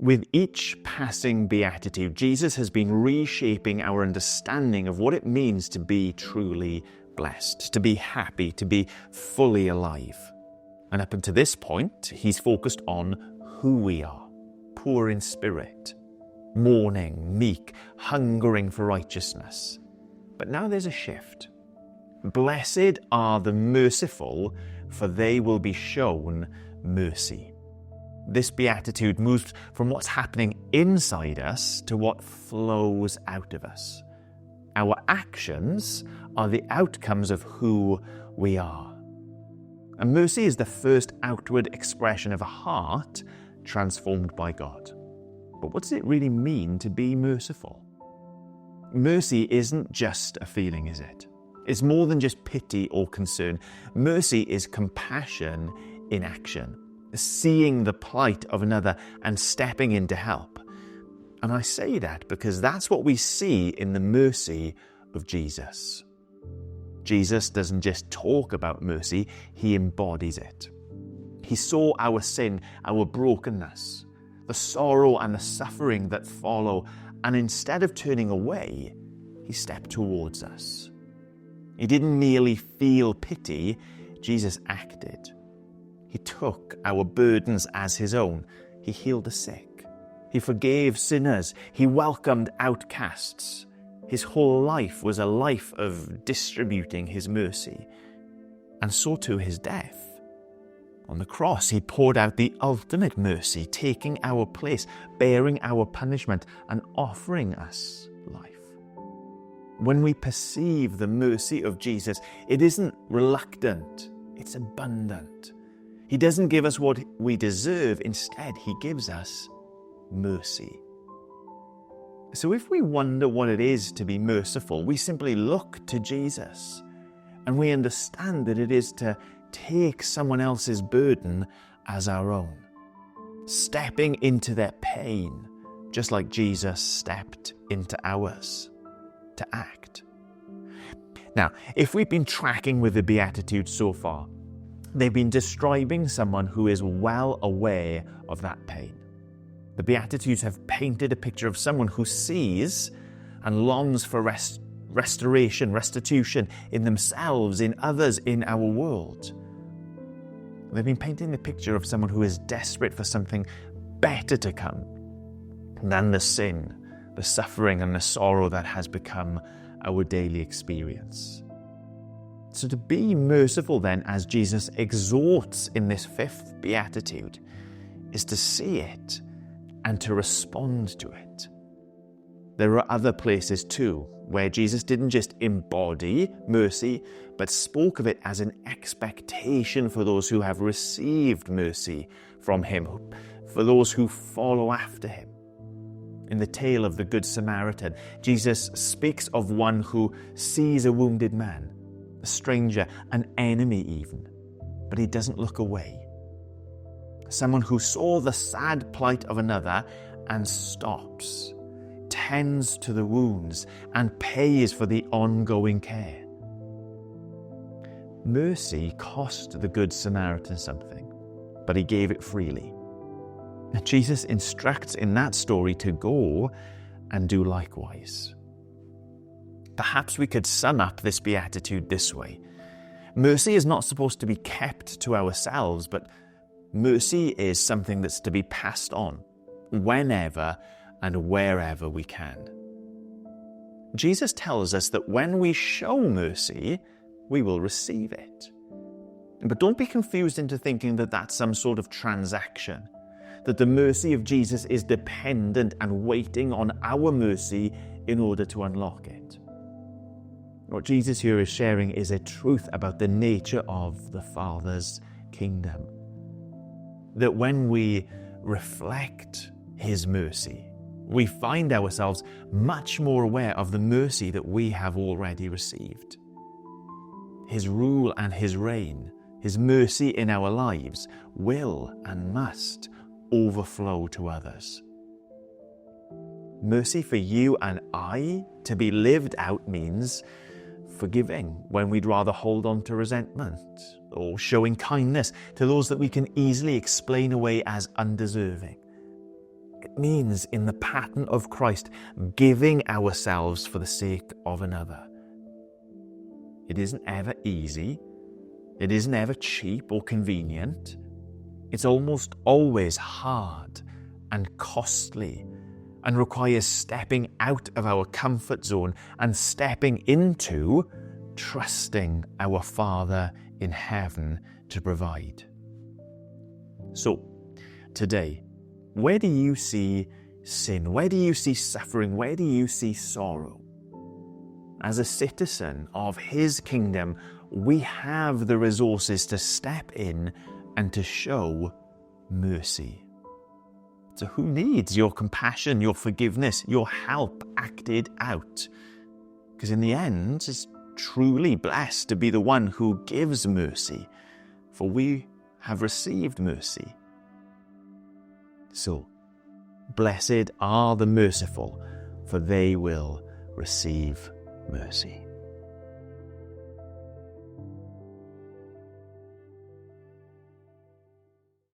With each passing beatitude, Jesus has been reshaping our understanding of what it means to be truly blessed, to be happy, to be fully alive. And up until this point, he's focused on who we are: poor in spirit, mourning, meek, hungering for righteousness. But now there's a shift. Blessed are the merciful, for they will be shown mercy. This beatitude moves from what's happening inside us to what flows out of us. Our actions are the outcomes of who we are. And mercy is the first outward expression of a heart transformed by God. But what does it really mean to be merciful? Mercy isn't just a feeling, is it? It's more than just pity or concern. Mercy is compassion in action, seeing the plight of another and stepping in to help. And I say that because that's what we see in the mercy of Jesus. Jesus doesn't just talk about mercy, he embodies it. He saw our sin, our brokenness, the sorrow and the suffering that follow, and instead of turning away, he stepped towards us. He didn't merely feel pity, Jesus acted. He took our burdens as his own. He healed the sick. He forgave sinners. He welcomed outcasts. His whole life was a life of distributing his mercy. And so too his death. On the cross, he poured out the ultimate mercy, taking our place, bearing our punishment, and offering us life. When we perceive the mercy of Jesus, it isn't reluctant, it's abundant. He doesn't give us what we deserve. Instead, he gives us mercy. So if we wonder what it is to be merciful, we simply look to Jesus and we understand that it is to take someone else's burden as our own, stepping into their pain, just like Jesus stepped into ours, to act. Now, if we've been tracking with the Beatitudes so far, they've been describing someone who is well aware of that pain. The Beatitudes have painted a picture of someone who sees and longs for restoration, restitution in themselves, in others, in our world. They've been painting the picture of someone who is desperate for something better to come than the sin, the suffering and the sorrow that has become our daily experience. So to be merciful then, as Jesus exhorts in this fifth beatitude, is to see it and to respond to it. There are other places too where Jesus didn't just embody mercy, but spoke of it as an expectation for those who have received mercy from him, for those who follow after him. In the tale of the Good Samaritan, Jesus speaks of one who sees a wounded man, a stranger, an enemy even, but he doesn't look away. Someone who saw the sad plight of another and stops, tends to the wounds, and pays for the ongoing care. Mercy cost the Good Samaritan something, but he gave it freely. And Jesus instructs in that story to go and do likewise. Perhaps we could sum up this beatitude this way. Mercy is not supposed to be kept to ourselves, but mercy is something that's to be passed on whenever and wherever we can. Jesus tells us that when we show mercy, we will receive it. But don't be confused into thinking that that's some sort of transaction, that the mercy of Jesus is dependent and waiting on our mercy in order to unlock it. What Jesus here is sharing is a truth about the nature of the Father's kingdom. That when we reflect his mercy, we find ourselves much more aware of the mercy that we have already received. His rule and his reign, his mercy in our lives will and must overflow to others. Mercy for you and I to be lived out means forgiving when we'd rather hold on to resentment, or showing kindness to those that we can easily explain away as undeserving. It means, in the pattern of Christ, giving ourselves for the sake of another. It isn't ever easy. It isn't ever cheap or convenient. It's almost always hard and costly, and requires stepping out of our comfort zone and stepping into trusting our Father in heaven to provide. So, today, where do you see sin? Where do you see suffering? Where do you see sorrow? As a citizen of His kingdom, we have the resources to step in and to show mercy. So who needs your compassion, your forgiveness, your help acted out? Because in the end, it's truly blessed to be the one who gives mercy, for we have received mercy. So, blessed are the merciful, for they will receive mercy.